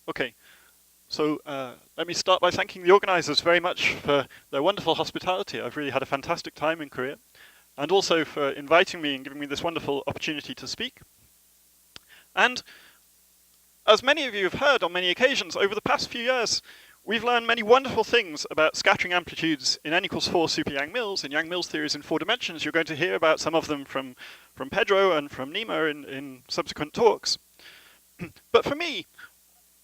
Okay, so let me start by thanking the organizers very much for their wonderful hospitality. I've really had a fantastic time in Korea, and also for inviting me and giving me this wonderful opportunity to speak. And as many of you have heard on many occasions, over the past few years, we've learned many wonderful things about scattering amplitudes in n=4 super Yang-Mills, in Yang-Mills theories in 4 dimensions. You're going to hear about some of them from Pedro and from Nima in subsequent talks. But for me,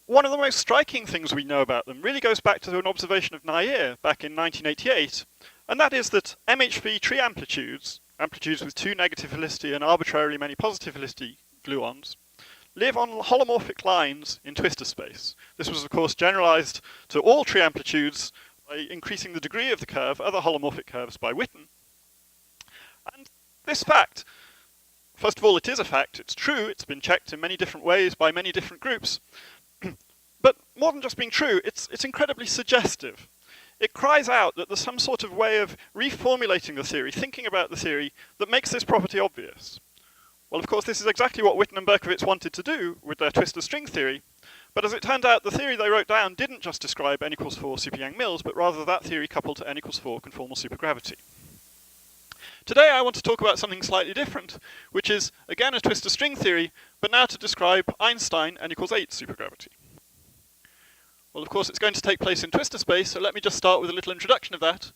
one of the most striking things we know about them really goes back to an observation of Nair back in 1988, and that is that MHV tree amplitudes, amplitudes with 2 negative helicity and arbitrarily many positive helicity gluons, live on holomorphic lines in Twistor space. This was, of course, generalized to all tree amplitudes by increasing the degree of the curve, other holomorphic curves, by Witten. And this fact, first of all, it is a fact, it's true, it's been checked in many different ways by many different groups. But more than just being true, it's incredibly suggestive. It cries out that there's some sort of way of reformulating the theory, thinking about the theory, that makes this property obvious. Well, of course, this is exactly what Witten and Berkowitz wanted to do with their twistor string theory, but as it turned out, the theory they wrote down didn't just describe n=4 super Yang-Mills, but rather that theory coupled to n=4 conformal supergravity. Today I want to talk about something slightly different, which is, again, a twistor string theory, but now to describe Einstein n=8 supergravity. Well, of course, it's going to take place in twistor space, so let me just start with a little introduction of that.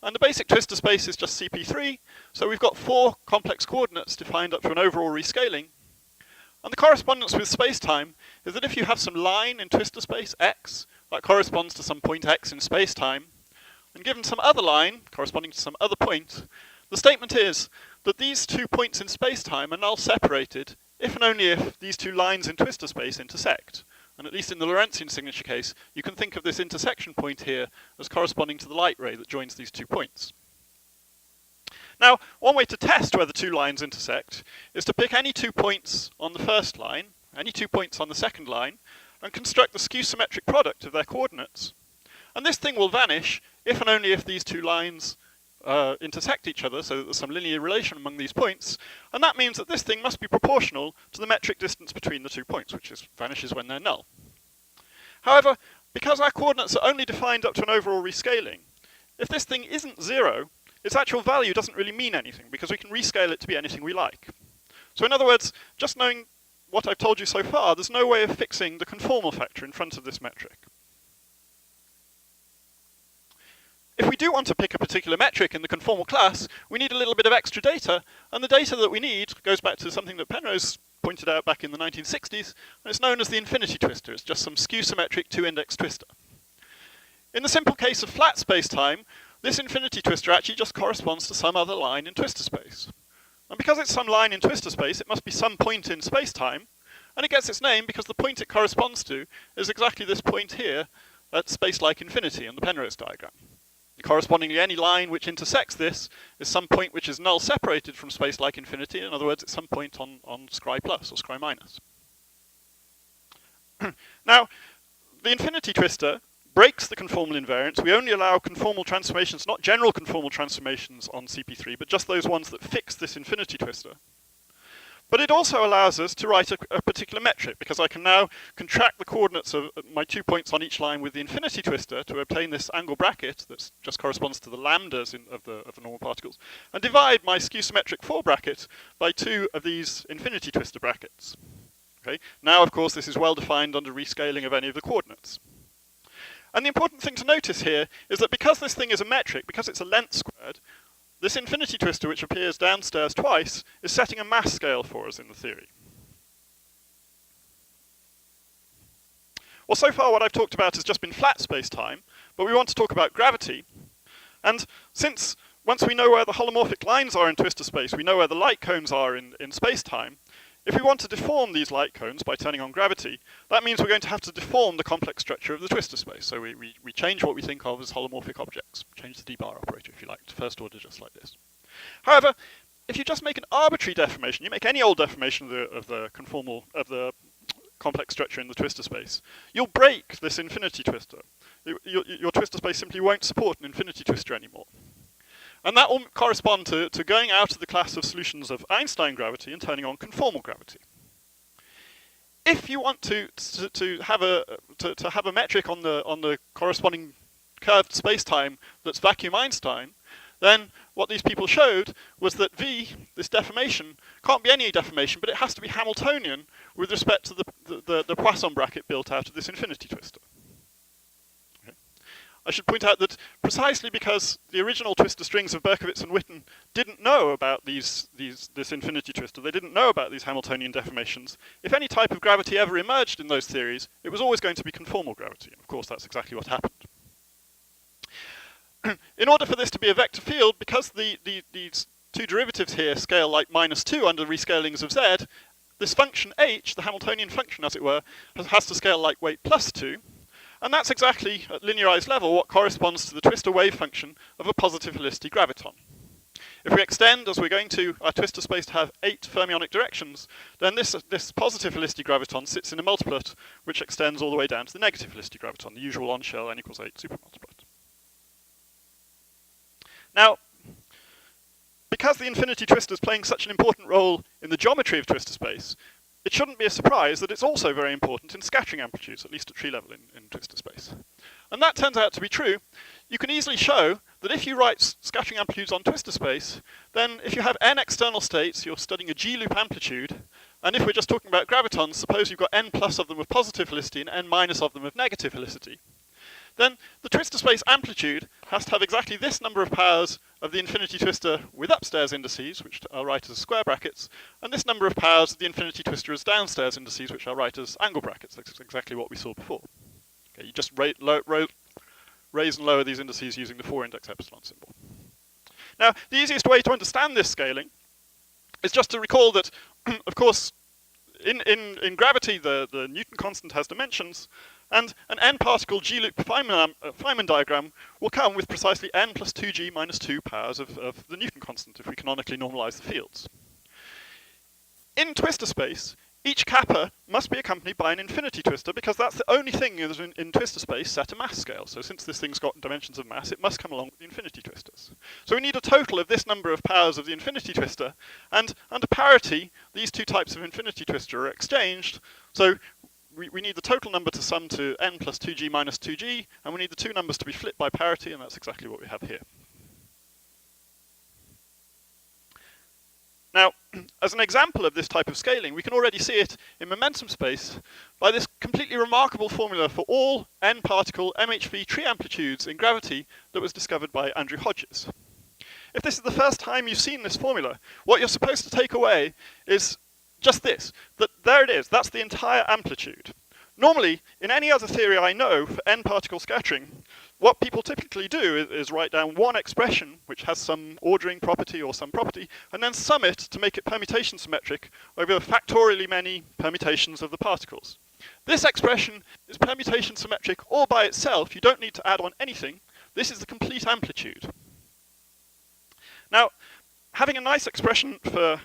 And the basic twistor space is just CP3, so we've got 4 complex coordinates defined up to an overall rescaling. And the correspondence with space-time is that if you have some line in twistor space, x, that corresponds to some point x in space-time, and given some other line, corresponding to some other point, the statement is that these 2 points in space-time are null separated if and only if these 2 lines in twistor space intersect. And at least in the Lorentzian signature case, you can think of this intersection point here as corresponding to the light ray that joins these 2 points. Now, one way to test whether 2 lines intersect is to pick any 2 points on the first line, any 2 points on the second line, and construct the skew-symmetric product of their coordinates. And this thing will vanish if and only if these 2 lines intersect each other, so that there's some linear relation among these points, and that means that this thing must be proportional to the metric distance between the 2 points, which vanishes when they're null. However, because our coordinates are only defined up to an overall rescaling, if this thing isn't 0, its actual value doesn't really mean anything, because we can rescale it to be anything we like. So in other words, just knowing what I've told you so far, there's no way of fixing the conformal factor in front of this metric. If we do want to pick a particular metric in the conformal class, we need a little bit of extra data, and the data that we need goes back to something that Penrose pointed out back in the 1960s, and it's known as the infinity twister. It's just some skew-symmetric 2-index twister. In the simple case of flat space-time, this infinity twister actually just corresponds to some other line in twistor space. And because it's some line in twistor space, it must be some point in space-time, and it gets its name because the point it corresponds to is exactly this point here at space-like infinity in the Penrose diagram. Correspondingly, any line which intersects this is some point which is null separated from space-like infinity. In other words, it's some point on scry plus or scry minus. Now, the infinity twister breaks the conformal invariance. We only allow conformal transformations, not general conformal transformations on CP3, but just those ones that fix this infinity twister. But it also allows us to write a particular metric, because I can now contract the coordinates of my 2 points on each line with the infinity twister to obtain this angle bracket that just corresponds to the lambdas of the normal particles, and divide my skew-symmetric 4 bracket by 2 of these infinity twister brackets. Okay? Now, of course, this is well defined under rescaling of any of the coordinates. And the important thing to notice here is that because this thing is a metric, because it's a length squared, this infinity twister, which appears downstairs twice, is setting a mass scale for us in the theory. Well, so far what I've talked about has just been flat space-time, but we want to talk about gravity. And since once we know where the holomorphic lines are in twistor space, we know where the light cones are in space-time, if we want to deform these light cones by turning on gravity, that means we're going to have to deform the complex structure of the twistor space. So we change what we think of as holomorphic objects. Change the d-bar operator, if you like, to first order just like this. However, if you just make an arbitrary deformation, you make any old deformation of the complex structure in the twistor space, you'll break this infinity twister. Your twistor space simply won't support an infinity twister anymore. And that will correspond to going out of the class of solutions of Einstein gravity and turning on conformal gravity. if you want to have a metric on the corresponding curved spacetime that's vacuum Einstein, then what these people showed was that V, this deformation, can't be any deformation, but it has to be Hamiltonian with respect to the Poisson bracket built out of this infinity twistor. Okay. I should point out that precisely because the original twistor strings of Berkowitz and Witten didn't know about this infinity twistor, they didn't know about these Hamiltonian deformations, if any type of gravity ever emerged in those theories, it was always going to be conformal gravity. And of course, that's exactly what happened. In order for this to be a vector field, because these two derivatives here scale like -2 under rescalings of z, this function h, the Hamiltonian function as it were, has to scale like weight +2, and that's exactly, at linearized level, what corresponds to the twistor wave function of a positive helicity graviton. If we extend, as we're going to, our twistor space to have 8 fermionic directions, then this positive helicity graviton sits in a multiplet which extends all the way down to the negative helicity graviton, the usual on-shell n equals 8 supermultiplet. Now, because the infinity twistor is playing such an important role in the geometry of twistor space, it shouldn't be a surprise that it's also very important in scattering amplitudes, at least at tree level in twistor space. And that turns out to be true. You can easily show that if you write scattering amplitudes on twistor space, then if you have n external states, you're studying a G-loop amplitude, and if we're just talking about gravitons, suppose you've got n plus of them with positive helicity and n minus of them with negative helicity, then the twistor space amplitude has to have exactly this number of powers of the infinity twistor with upstairs indices, which I'll write as square brackets, and this number of powers of the infinity twistor as downstairs indices, which I'll write as angle brackets. That's exactly what we saw before. Okay, you just raise and lower these indices using the 4-index epsilon symbol. Now, the easiest way to understand this scaling is just to recall that, of course, in gravity, the Newton constant has dimensions, and an n-particle G-loop Feynman diagram will come with precisely n plus 2g minus 2 powers of the Newton constant if we canonically normalize the fields. In twistor space, each kappa must be accompanied by an infinity twistor because that's the only thing in twistor space set a mass scale. So since this thing's got dimensions of mass, it must come along with the infinity twistors. So we need a total of this number of powers of the infinity twistor, and under parity, these two types of infinity twistor are exchanged. So we need the total number to sum to n plus 2g minus 2g, and we need the two numbers to be flipped by parity, and that's exactly what we have here. Now, as an example of this type of scaling, we can already see it in momentum space by this completely remarkable formula for all n-particle MHV tree amplitudes in gravity that was discovered by Andrew Hodges. If this is the first time you've seen this formula, what you're supposed to take away is just this, that there it is, that's the entire amplitude. Normally, in any other theory I know for n-particle scattering, what people typically do is write down one expression which has some ordering property or some property, and then sum it to make it permutation symmetric over factorially many permutations of the particles. This expression is permutation symmetric all by itself. You don't need to add on anything. This is the complete amplitude. Now, having a nice expression for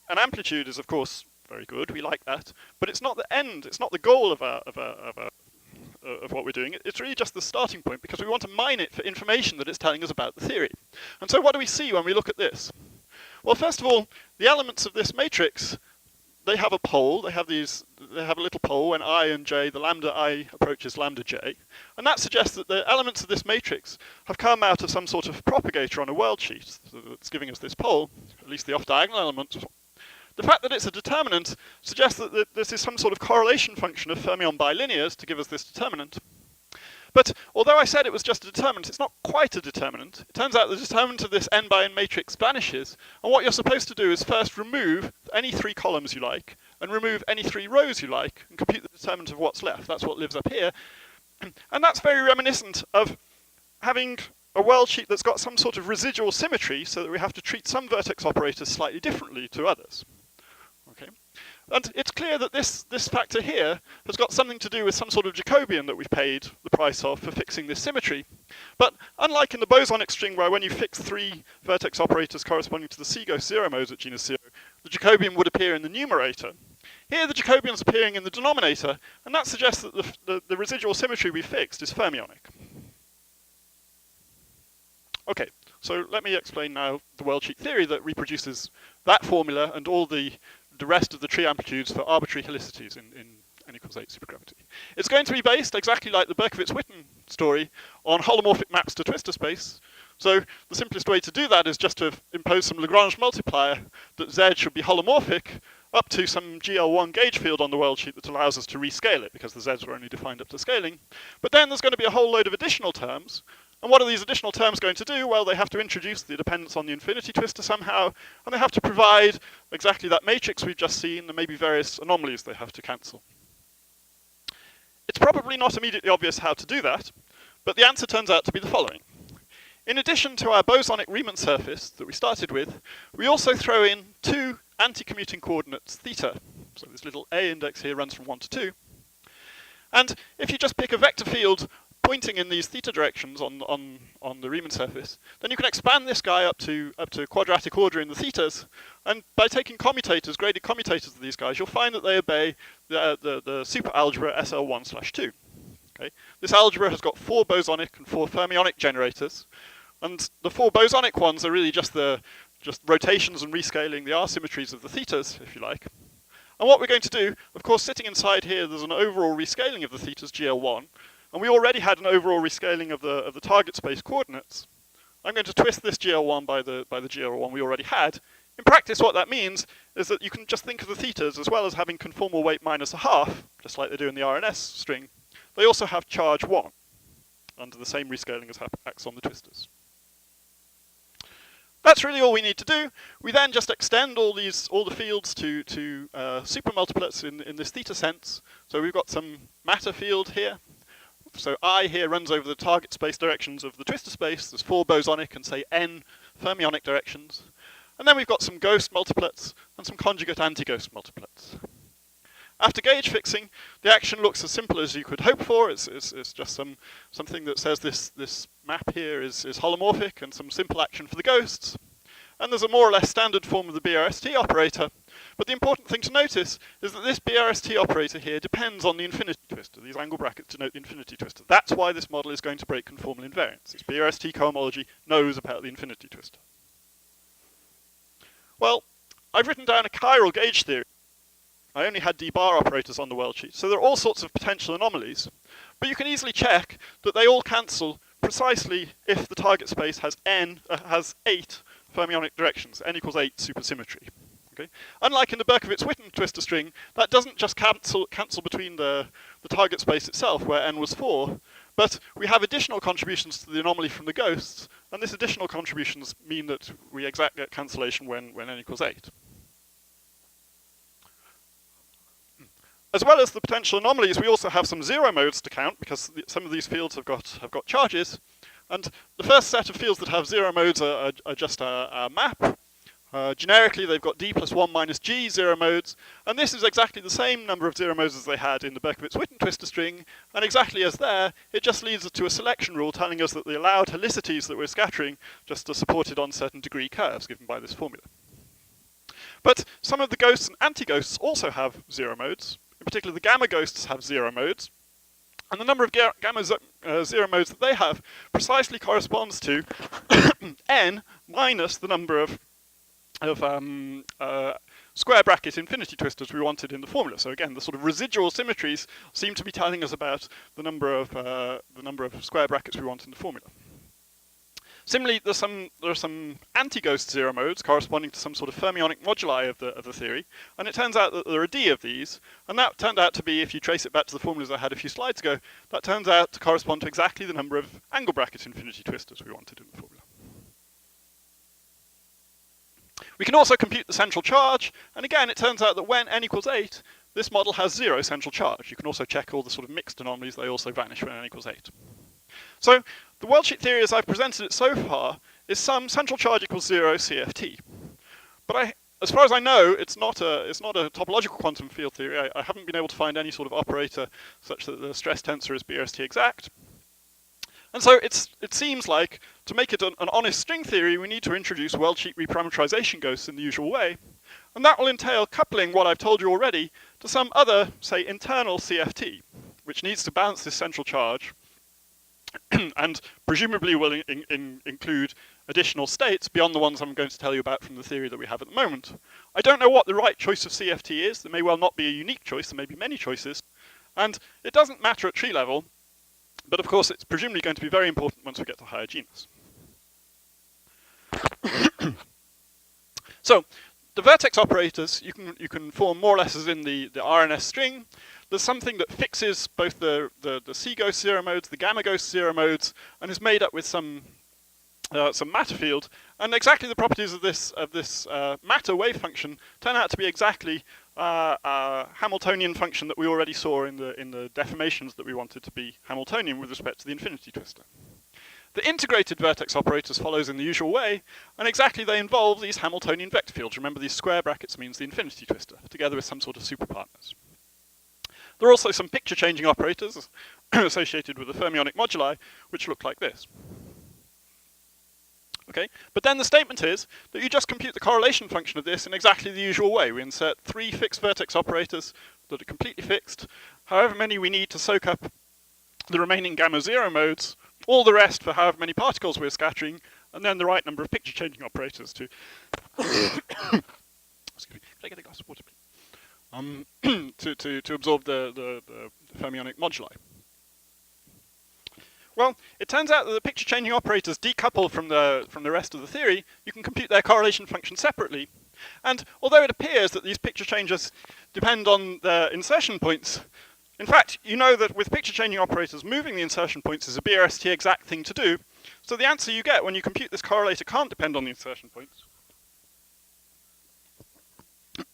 an amplitude is, of course, very good. We like that, but it's not the end. It's not the goal of what we're doing. It's really just the starting point because we want to mine it for information that it's telling us about the theory. And so, what do we see when we look at this? Well, first of all, the elements of this matrix, they have a pole. They have a little pole when I and j, the lambda I approaches lambda j, and that suggests that the elements of this matrix have come out of some sort of propagator on a world sheet that's giving us this pole, at least the off-diagonal elements. The fact that it's a determinant suggests that this is some sort of correlation function of fermion bilinears to give us this determinant. But although I said it was just a determinant, it's not quite a determinant. It turns out the determinant of this n by n matrix vanishes, and what you're supposed to do is first remove any 3 columns you like, and remove any 3 rows you like, and compute the determinant of what's left. That's what lives up here. And that's very reminiscent of having a world sheet that's got some sort of residual symmetry, so that we have to treat some vertex operators slightly differently to others. Okay. And it's clear that this factor here has got something to do with some sort of Jacobian that we've paid the price of for fixing this symmetry. But unlike in the bosonic string, where when you fix 3 vertex operators corresponding to the C goes 0 modes at genus 0, the Jacobian would appear in the numerator. Here the Jacobian's appearing in the denominator, and that suggests that the residual symmetry we fixed is fermionic. Okay, so let me explain now the Worldcheap theory that reproduces that formula and all the the rest of the tree amplitudes for arbitrary helicities in n equals 8 supergravity. It's going to be based, exactly like the Berkovits-Witten story, on holomorphic maps to Twistor space. So the simplest way to do that is just to impose some Lagrange multiplier that Z should be holomorphic up to some GL1 gauge field on the world sheet that allows us to rescale it, because the Zs were only defined up to scaling. But then there's going to be a whole load of additional terms. And what are these additional terms going to do? Well, they have to introduce the dependence on the infinity twistor somehow, and they have to provide exactly that matrix we've just seen, and maybe various anomalies they have to cancel. It's probably not immediately obvious how to do that, but the answer turns out to be the following. In addition to our bosonic Riemann surface that we started with, we also throw in two anti-commuting coordinates, theta. So this little A index here runs from 1 to 2. And if you just pick a vector field pointing in these theta directions on the Riemann surface, then you can expand this guy up to quadratic order in the thetas, and by taking commutators, graded commutators of these guys, you'll find that they obey the superalgebra SL1/2. Okay? This algebra has got 4 bosonic and 4 fermionic generators, and the 4 bosonic ones are really just rotations and rescaling the R-symmetries of the thetas, if you like. And what we're going to do, of course, sitting inside here, there's an overall rescaling of the thetas GL1, and we already had an overall rescaling of the target space coordinates. I'm going to twist this GL1 by the GL1 we already had. In practice, what that means is that you can just think of the thetas as well as having conformal weight minus a half, just like they do in the RNS string. They also have charge 1 under the same rescaling as acts on the twistors. That's really all we need to do. We then just extend all the fields to supermultiplets in this theta sense. So we've got some matter field here. So I here runs over the target space directions of the Twistor space. There's 4 bosonic and say n fermionic directions. And then we've got some ghost multiplets and some conjugate anti-ghost multiplets. After gauge fixing, the action looks as simple as you could hope for. It's just something that says this map here is holomorphic and some simple action for the ghosts. And there's a more or less standard form of the BRST operator. But the important thing to notice is that this BRST operator here depends on the infinity twistor. These angle brackets denote the infinity twistor. That's why this model is going to break conformal invariance. This BRST cohomology knows about the infinity twistor. Well, I've written down a chiral gauge theory. I only had d-bar operators on the world sheet, so there are all sorts of potential anomalies. But you can easily check that they all cancel precisely if the target space has 8 fermionic directions, n equals 8 supersymmetry. Okay? Unlike in the Berkovits-Witten twistor string, that doesn't just cancel between the target space itself, where n was 4, but we have additional contributions to the anomaly from the ghosts, and these additional contributions mean that we exact get cancellation when n equals 8. As well as the potential anomalies, we also have some zero modes to count, because some of these fields have got charges. And the first set of fields that have zero modes are just a map. Generically, they've got d plus 1 minus g zero modes, and this is exactly the same number of zero modes as they had in the Berkovits-Witten twistor string, and exactly as there, it just leads us to a selection rule telling us that the allowed helicities that we're scattering just are supported on certain degree curves given by this formula. But some of the ghosts and anti-ghosts also have zero modes. In particular, the gamma ghosts have zero modes, and the number of gamma zero modes that they have precisely corresponds to n minus the number of square bracket infinity twistors we wanted in the formula. So again, the sort of residual symmetries seem to be telling us about the number of square brackets we want in the formula. Similarly, there are some anti-ghost zero modes corresponding to some sort of fermionic moduli of the theory, and it turns out that there are d of these, and that turned out to be, if you trace it back to the formulas I had a few slides ago, that turns out to correspond to exactly the number of angle bracket infinity twistors we wanted in the formula. We can also compute the central charge, and again, it turns out that when n equals 8, this model has 0 central charge. You can also check all the sort of mixed anomalies, they also vanish when n equals 8. So, the worldsheet theory as I've presented it so far is some central charge equals 0 CFT. But as far as I know, it's not a topological quantum field theory. I haven't been able to find any sort of operator such that the stress tensor is BRST exact. And so it seems like, to make it an honest string theory, we need to introduce worldsheet reparameterization ghosts in the usual way. And that will entail coupling what I've told you already to some other, say, internal CFT, which needs to balance this central charge, and presumably will include additional states beyond the ones I'm going to tell you about from the theory that we have at the moment. I don't know what the right choice of CFT is. There may well not be a unique choice. There may be many choices. And it doesn't matter at tree level, but of course it's presumably going to be very important once we get to higher genus. So the vertex operators you can form more or less as in the RNS string. There's something that fixes both the C-ghost zero modes, the gamma-ghost zero modes, and is made up with some matter field. And exactly the properties of this matter wave function turn out to be exactly a Hamiltonian function that we already saw in the deformations that we wanted to be Hamiltonian with respect to the infinity twister. The integrated vertex operators follows in the usual way, and exactly they involve these Hamiltonian vector fields. Remember, these square brackets means the infinity twister, together with some sort of superpartners. There are also some picture-changing operators associated with the fermionic moduli, which look like this. Okay, but then the statement is that you just compute the correlation function of this in exactly the usual way. We insert 3 fixed vertex operators that are completely fixed, however many we need to soak up the remaining gamma zero modes, all the rest for however many particles we're scattering, and then the right number of picture-changing operators to excuse me, can I get a glass of water, please? To absorb the fermionic moduli. Well, it turns out that the picture-changing operators decouple from the rest of the theory. You can compute their correlation function separately. And although it appears that these picture changes depend on their insertion points, in fact, you know that with picture-changing operators, moving the insertion points is a BRST exact thing to do. So the answer you get when you compute this correlator can't depend on the insertion points.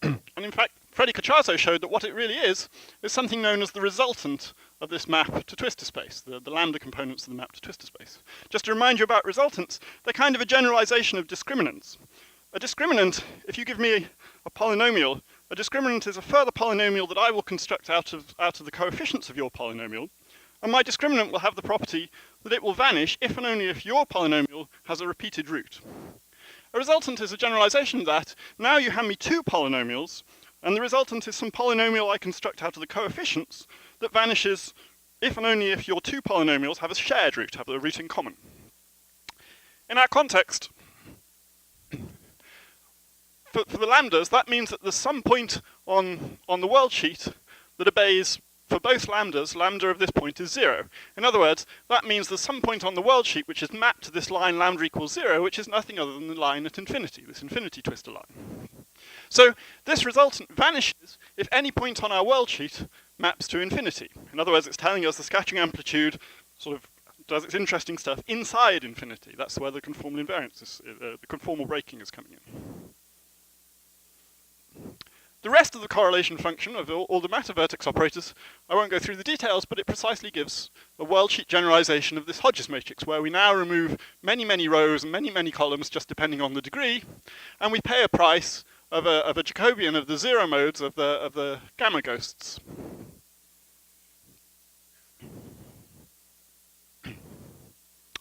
And in fact, Freddy Cachazo showed that what it really is something known as the resultant of this map to Twistor Space, the lambda components of the map to Twistor Space. Just to remind you about resultants, they're kind of a generalization of discriminants. A discriminant, if you give me a polynomial, a discriminant is a further polynomial that I will construct out of the coefficients of your polynomial, and my discriminant will have the property that it will vanish if and only if your polynomial has a repeated root. A resultant is a generalization of that. Now you hand me 2 polynomials, and the resultant is some polynomial I construct out of the coefficients that vanishes if and only if your 2 polynomials have a shared root, have a root in common. In our context, for the lambdas, that means that there's some point on the world sheet that obeys, for both lambdas, lambda of this point is 0. In other words, that means there's some point on the world sheet which is mapped to this line lambda equals 0, which is nothing other than the line at infinity, this infinity twister line. So this resultant vanishes if any point on our world sheet maps to infinity. In other words, it's telling us the scattering amplitude sort of does its interesting stuff inside infinity. That's where the conformal invariance is, the conformal breaking is coming in. The rest of the correlation function of all the matter vertex operators, I won't go through the details, but it precisely gives a world sheet generalization of this Hodges matrix, where we now remove many, many rows and many, many columns, just depending on the degree, and we pay a price of a Jacobian of the zero modes of the gamma ghosts.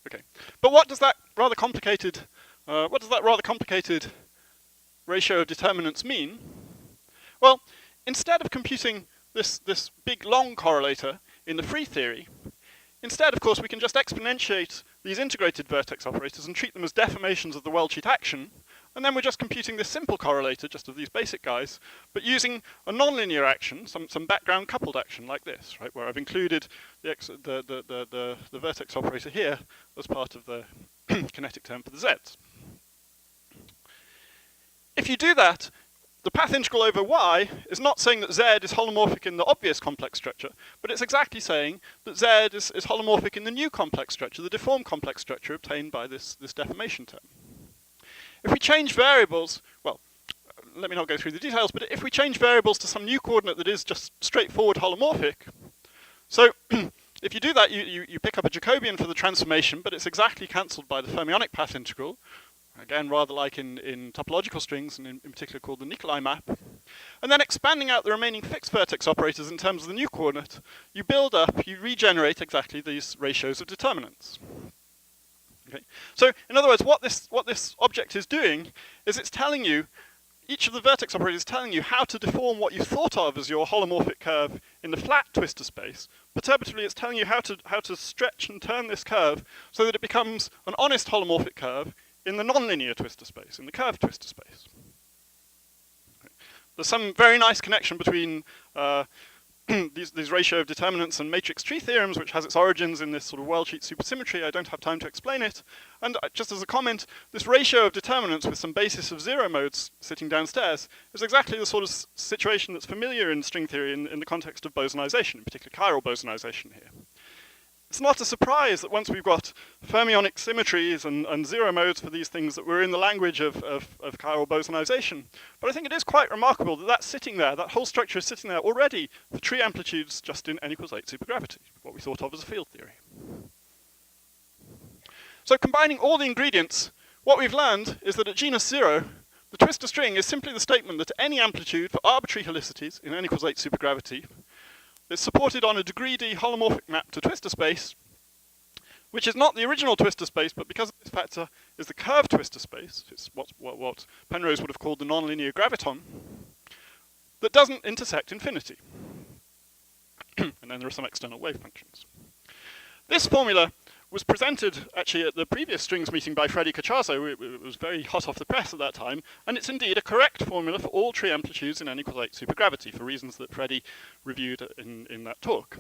Okay, but what does that rather complicated ratio of determinants mean? Well, instead of computing this big long correlator in the free theory, instead, of course, we can just exponentiate these integrated vertex operators and treat them as deformations of the world sheet action, and then we're just computing this simple correlator, just of these basic guys, but using a nonlinear action, some background coupled action like this, right, where I've included the vertex operator here as part of the kinetic term for the z's. If you do that, the path integral over y is not saying that z is holomorphic in the obvious complex structure, but it's exactly saying that z is holomorphic in the new complex structure, the deformed complex structure obtained by this deformation term. If we change variables, well, let me not go through the details, but if we change variables to some new coordinate that is just straightforward holomorphic, so if you do that, you pick up a Jacobian for the transformation, but it's exactly cancelled by the fermionic path integral, again, rather like in topological strings, and in particular called the Nicolai map. And then expanding out the remaining fixed vertex operators in terms of the new coordinate, you regenerate exactly these ratios of determinants. Okay. So, in other words, what this object is doing is it's telling you, each of the vertex operators is telling you how to deform what you thought of as your holomorphic curve in the flat Twistor space. Perturbatively, it's telling you how to stretch and turn this curve so that it becomes an honest holomorphic curve in the nonlinear twistor space, in the curved twistor space. There's some very nice connection between these ratio of determinants and matrix tree theorems, which has its origins in this sort of Worldcheap supersymmetry. I don't have time to explain it. And just as a comment, this ratio of determinants with some basis of zero modes sitting downstairs is exactly the sort of situation that's familiar in string theory in the context of bosonization, in particular chiral bosonization here. It's not a surprise that once we've got fermionic symmetries and zero modes for these things that we're in the language of chiral bosonization. But I think it is quite remarkable that that's sitting there, that whole structure is sitting there already for tree amplitudes just in n=8 supergravity, what we thought of as a field theory. So combining all the ingredients, what we've learned is that at genus 0, the twistor string is simply the statement that any amplitude for arbitrary helicities in n=8 supergravity is supported on a degree D holomorphic map to twistor space, which is not the original twistor space, but because of this factor is the curved twistor space, it's what Penrose would have called the nonlinear graviton, that doesn't intersect infinity. And then there are some external wave functions. This formula was presented actually at the previous strings meeting by Freddy Cacciazzo. It was very hot off the press at that time, and it's indeed a correct formula for all tree amplitudes in n=8 supergravity for reasons that Freddy reviewed in that talk.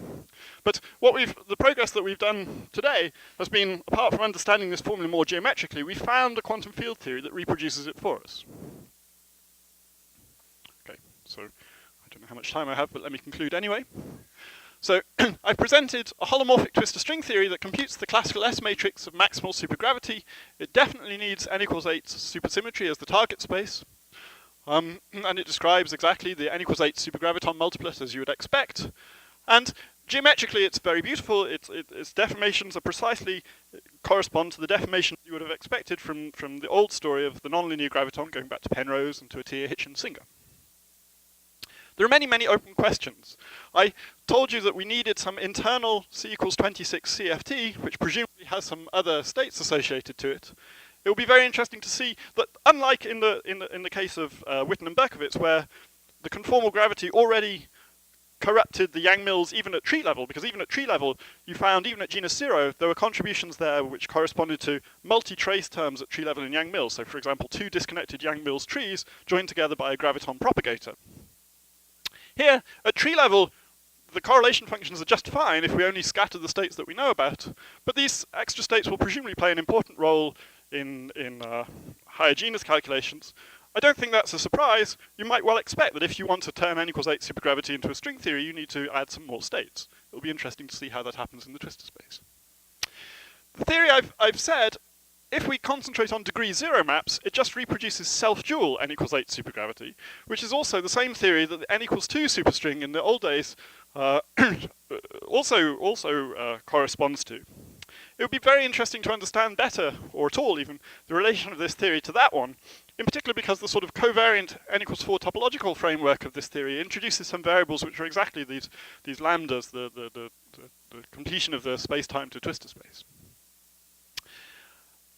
But the progress that we've done today has been, apart from understanding this formula more geometrically, we found a quantum field theory that reproduces it for us. Okay, so I don't know how much time I have, but let me conclude anyway. So I've presented a holomorphic twistor string theory that computes the classical S matrix of maximal supergravity. It definitely needs n=8 supersymmetry as the target space. And it describes exactly the n=8 supergraviton multiplet as you would expect. And geometrically it's very beautiful. Its deformations are precisely correspond to the deformations you would have expected from the old story of the nonlinear graviton going back to Penrose and to Atiyah, Hitch and Singer. There are many, many open questions. I told you that we needed some internal C=26 CFT, which presumably has some other states associated to it. It will be very interesting to see that, unlike in the case of Witten and Berkovitz, where the conformal gravity already corrupted the Yang-Mills even at tree level, because even at tree level, you found even at genus 0, there were contributions there which corresponded to multi-trace terms at tree level in Yang-Mills. So for example, two disconnected Yang-Mills trees joined together by a graviton propagator. Here, at tree level, the correlation functions are just fine if we only scatter the states that we know about, but these extra states will presumably play an important role in higher genus calculations. I don't think that's a surprise. You might well expect that if you want to turn n=8 supergravity into a string theory, you need to add some more states. It'll be interesting to see how that happens in the twistor space. The theory I've said, if we concentrate on degree 0 maps, it just reproduces self-dual n=8 supergravity, which is also the same theory that the n=2 superstring in the old days also corresponds to. It would be very interesting to understand better, or at all even, the relation of this theory to that one, in particular because the sort of covariant n=4 topological framework of this theory introduces some variables which are exactly these lambdas, the completion of the space-time to twistor space.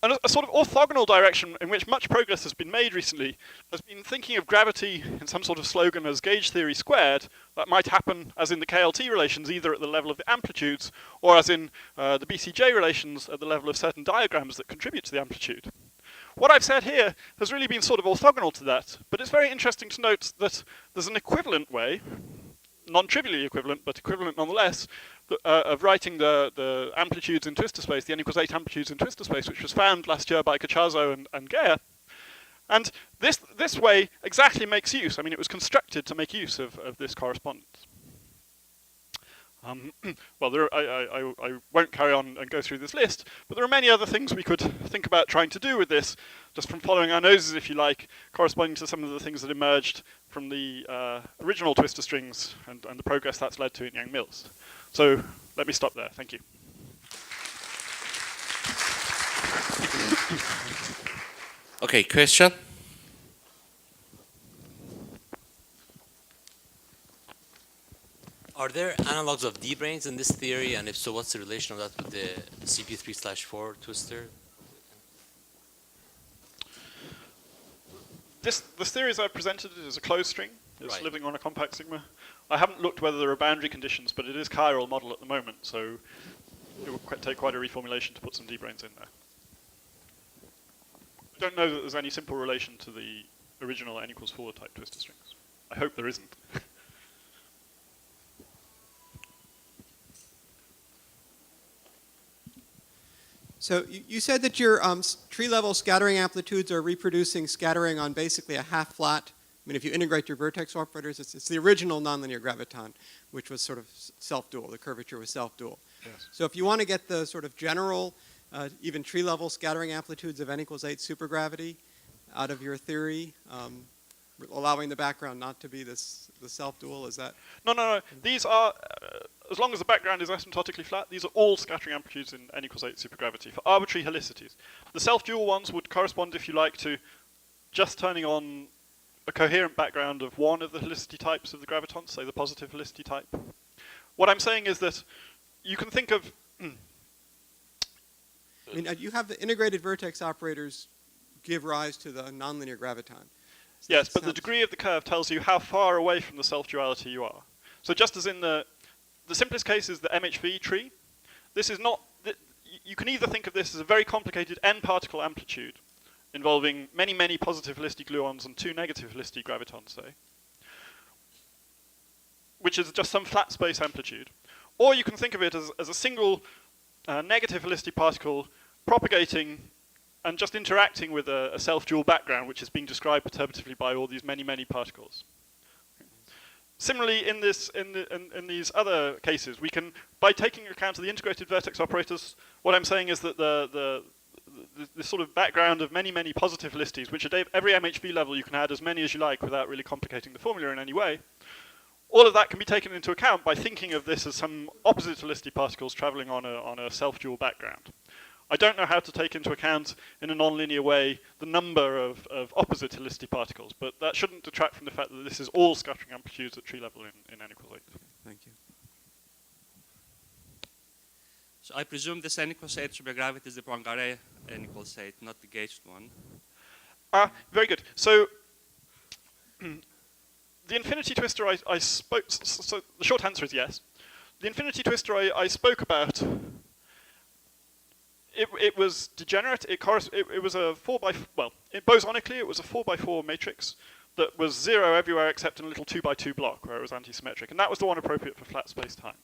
And a sort of orthogonal direction in which much progress has been made recently has been thinking of gravity in some sort of slogan as gauge theory squared. That might happen, as in the KLT relations, either at the level of the amplitudes, or as in the BCJ relations at the level of certain diagrams that contribute to the amplitude. What I've said here has really been sort of orthogonal to that, but it's very interesting to note that there's an equivalent way, non-trivially equivalent, but equivalent nonetheless, of writing the amplitudes in twistor space, the n=8 amplitudes in twistor space, which was found last year by Cacciazzo and Geyer. And this way exactly makes use, I mean, it was constructed to make use of this correspondence. Well, I won't carry on and go through this list, but there are many other things we could think about trying to do with this, just from following our noses, if you like, corresponding to some of the things that emerged from the original twistor strings and the progress that's led to in Yang-Mills. So let me stop there. Thank you. Okay, question? Are there analogues of D-branes in this theory, and if so, what's the relation of that with the CP3/4 twister? The theory as I've presented it is a closed string. It's Right. living on a compact sigma. I haven't looked whether there are boundary conditions, but it is chiral model at the moment, so it will take quite a reformulation to put some D-branes in there. I don't know that there's any simple relation to the original n equals 4 type twistor strings. I hope there isn't. So you said that your tree-level scattering amplitudes are reproducing scattering on basically a half-flat. I mean, if you integrate your vertex operators, it's the original nonlinear graviton, which was sort of self-dual. The curvature was self-dual. Yes. So if you want to get the sort of general, even tree-level scattering amplitudes of n equals 8 supergravity out of your theory, allowing the background not to be the self-dual, is that? No. These are, as long as the background is asymptotically flat, these are all scattering amplitudes in n equals 8 supergravity for arbitrary helicities. The self-dual ones would correspond, if you like, to just turning on a coherent background of one of the helicity types of the gravitons, say the positive helicity type. What I'm saying is that you can think of... I mean, you have the integrated vertex operators give rise to the nonlinear graviton. So yes, but the degree of the curve tells you how far away from the self-duality you are. So just as in the simplest case is the MHV tree, this is not... You can either think of this as a very complicated n-particle amplitude involving many, many positive helicity gluons and 2 negative helicity gravitons, say, which is just some flat space amplitude. Or you can think of it as a single negative helicity particle propagating and just interacting with a self-dual background, which is being described perturbatively by all these many, many particles. Similarly, in these other cases, we can, by taking account of the integrated vertex operators, what I'm saying is that the sort of background of many, many positive helicities, which at every MHV level you can add as many as you like without really complicating the formula in any way, all of that can be taken into account by thinking of this as some opposite helicity particles traveling on a self-dual background. I don't know how to take into account in a nonlinear way the number of opposite helicity particles, but that shouldn't detract from the fact that this is all scattering amplitudes at tree level in n equals 8. Thank you. So I presume this n equals 8 supergravity is the Poincaré n equals 8, not the gauged one. Very good. So the infinity twister I spoke, so the short answer is yes. The infinity twister I spoke about, it was degenerate. It was a bosonically it was a 4x4 matrix that was 0 everywhere except in a little 2x2 block where it was antisymmetric, and that was the one appropriate for flat space-time.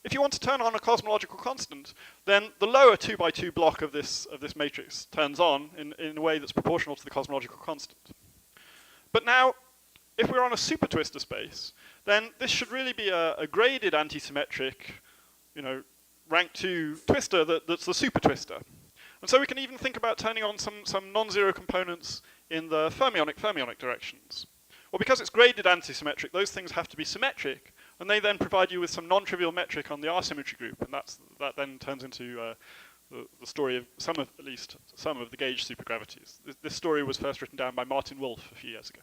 If you want to turn on a cosmological constant, then the lower 2x2 block of this matrix turns on in a way that's proportional to the cosmological constant. But now, if we're on a super twistor space, then this should really be a graded antisymmetric, rank 2 twister that's the super twister. And so we can even think about turning on some non-zero components in the fermionic directions. Well, because it's graded antisymmetric, those things have to be symmetric, and they then provide you with some non-trivial metric on the R-symmetry group, and that then turns into the story of at least some of the gauge supergravities. This story was first written down by Martin Wolf a few years ago.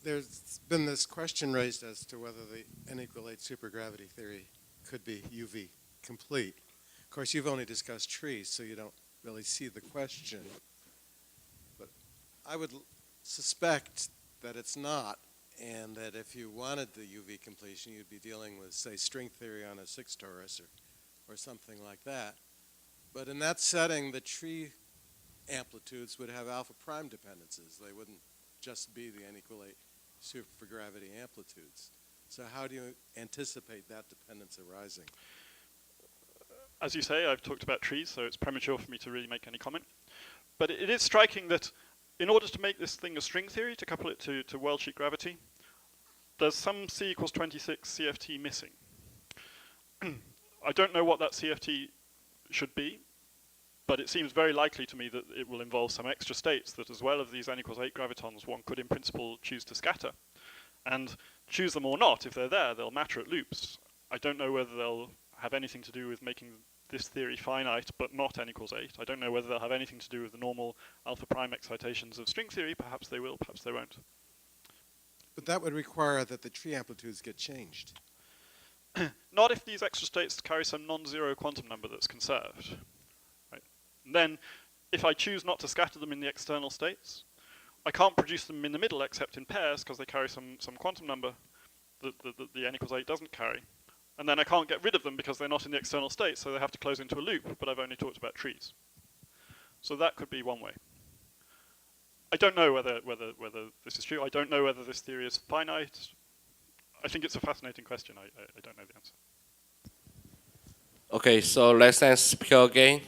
There's been this question raised as to whether the n equal 8 supergravity theory could be UV complete. Of course, you've only discussed trees, so you don't really see the question. But I would suspect that it's not, and that if you wanted the UV completion, you'd be dealing with, say, string theory on a 6 torus or something like that. But in that setting, the tree amplitudes would have alpha prime dependencies. They wouldn't just be the n equal 8 supergravity amplitudes. So how do you anticipate that dependence arising? As you say, I've talked about trees, so it's premature for me to really make any comment. But it is striking that in order to make this thing a string theory, to couple it to Worldcheap gravity, there's some C equals 26 CFT missing. I don't know what that CFT should be, but it seems very likely to me that it will involve some extra states that, as well as these n equals 8 gravitons, one could in principle choose to scatter. And choose them or not, if they're there, they'll matter at loops. I don't know whether they'll have anything to do with making this theory finite, but not n equals 8. I don't know whether they'll have anything to do with the normal alpha prime excitations of string theory. Perhaps they will, perhaps they won't. But that would require that the tree amplitudes get changed. Not if these extra states carry some non-zero quantum number that's conserved. Right? And then, if I choose not to scatter them in the external states, I can't produce them in the middle except in pairs because they carry some quantum number that the n equals 8 doesn't carry. And then I can't get rid of them because they're not in the external state, so they have to close into a loop, but I've only talked about trees. So that could be one way. I don't know whether this is true. I don't know whether this theory is finite. I think it's a fascinating question. I don't know the answer. Okay, so let's thank speaker again.